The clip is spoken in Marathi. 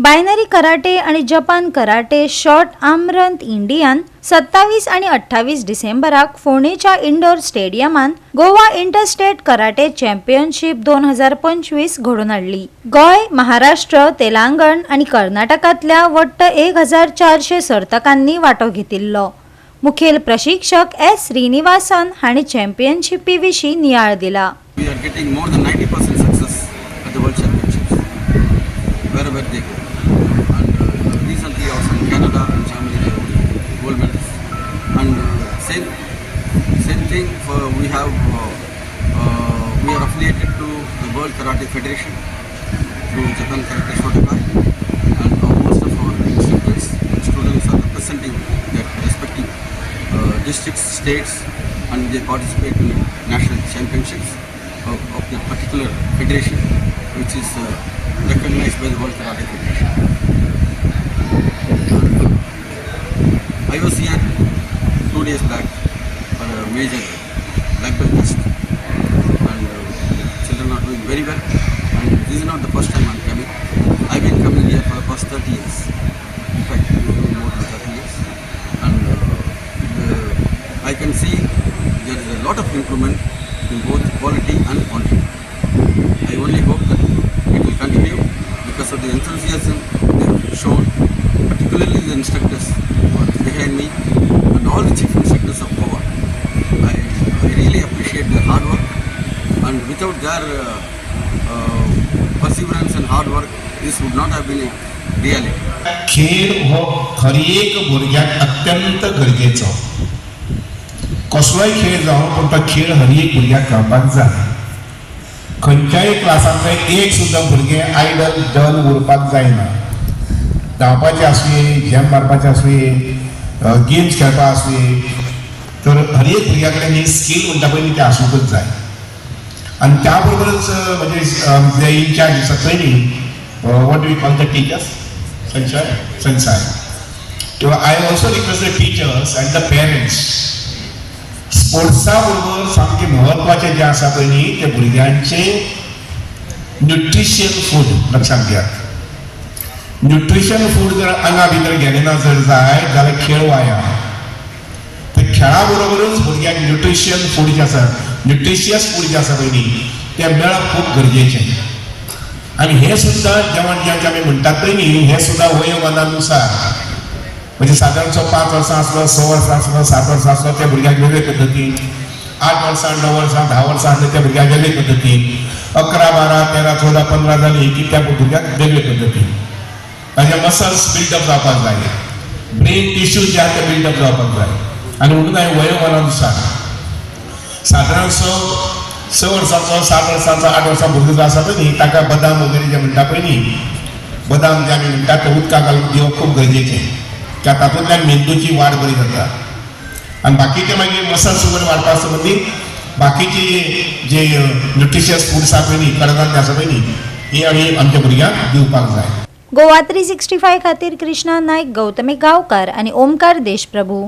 बायनरी कराटे आणि जपान कराटे शॉर्ट आर्मरंत इंडियान 27 आणि 28 डिसेंबराक फोंडेच्या इंडोर स्टेडियमान गोवा इंटरस्टेट कराटे चॅम्पियनशिप 2025 घडोवन हाडली। गोय, महाराष्ट्र, तेलंगण आणि कर्नाटकातल्या वट्ट 1400 सर्तकांनी वांटो घेतिल्लो। मुखेल प्रशिक्षक एस श्रीनिवासन हांणी चॅम्पियनशिपी विशीं नियाळ दिला। We are getting more than 90% success at the World Championships, wherever they go. And recently also in Canada and Germany they won gold medals. And same thing for we are affiliated to the World Karate Federation through Japan Karate Shotokai, and most of our instructors and students are representing their respective districts, states, and they participate in national championships of the particular federation, which is recognized by the World Karate Federation. I was here 2 days back for a major black belt test, and children are doing very well. And this is not the first time I'm coming. I've been coming here for the past 30 years. In fact, more than 30 years. And I can see there is a lot of improvement in both quality and quantity. I only hope that it will continue because of the enthusiasm they have shown, particularly the instructors who are behind me and all the chief instructors of Goa. I really appreciate their hard work, and without their perseverance and hard work, this would not have been a reality. खेळ हो खरी एक भुरग्याक अत्यंत गरजेचो। कसलोय खेळ जावं पण तो खेळ हर एक भुरग्याक खेळपाक जाय। खंयच्याय क्लासांतले एक सुद्दां भुरगे आयडल डल उरपाक जायना। धांवपाचें आसुये, झॅम मारपाचें आसुये, गेम्स खेळपाक आसुये, तर हर एक भुरग्या कडेन ही स्कील म्हणटा पळय ती आसूंकच जाय। आनी त्या बरोबरच म्हणजे इंचार्ज आसा training, what do we call the teachers, संचाय। So I also request the teachers and the parents, स्पोर्ट्सा बरोबर सामकें महत्वाचें जें आसा पळय न्ही ते भुरग्यांचें न्यूट्रिशन फूड लक्षांत घेयात। न्यूट्रिशन फूड जर आंगा भितर गेलें ना जर जाय जाल्यार खेळ वाया। तर खेळा बरोबरच भुरग्यांक न्यूट्रिशन फूड जें आसा, न्यूट्रिशियस फूड जें आसा पळय न्ही तें मेळप खूब गरजेचें। आनी हें सुद्दां जेवण जें आमी म्हणटात पळय न्ही हें सुद्दां वयोमानानुसार, म्हणजे सादारणसो 5 वर्सां आसलो, 6 वर्सां आसलो, 7 वर्सां आसलो त्या भुरग्याक वेगळे पद्दतीन, 8 वर्सां, 9 वर्सां, 10 वर्सां आसले त्या भुरग्याक वेगळे पद्दतीन, 11, 12, 13, 14, 15 जाली की त्या भुरग्याक वेगळे पद्दतीन ताजे मसल्स बिल्डअप जावपाक जाय, ब्रेन टिश्यू जे आसा ते बिल्डअप जावपाक जाय। आनी म्हणून हांवें वयोमानानुसार सादारणसो 6 वर्सांचो, 7 वर्सांचो, 8 वर्सां भुरगो जो आसा पळय न्ही ताका बदाम वगैरे जे म्हणटा पळय न्ही, बदाम जे आमी म्हणटा ते उदकाक घालून दिवप खूब गरजेचें, कित्याक तातूंतल्यान मेंदूची वाड बरी जाता। आनी बाकीचे मागीर मसल्स वगैरे वाडपा संबंदीत बाकीचे जे न्यूट्रिशियस फूड्स आसा पळय न्ही, कडधान्य आसा पळय न्ही, ही आमी आमच्या भुरग्यांक दिवपाक जाय। गोवा 365 खातीर कृष्णा नायक, गौतमी गांवकार आणि ओमकार देशप्रभू।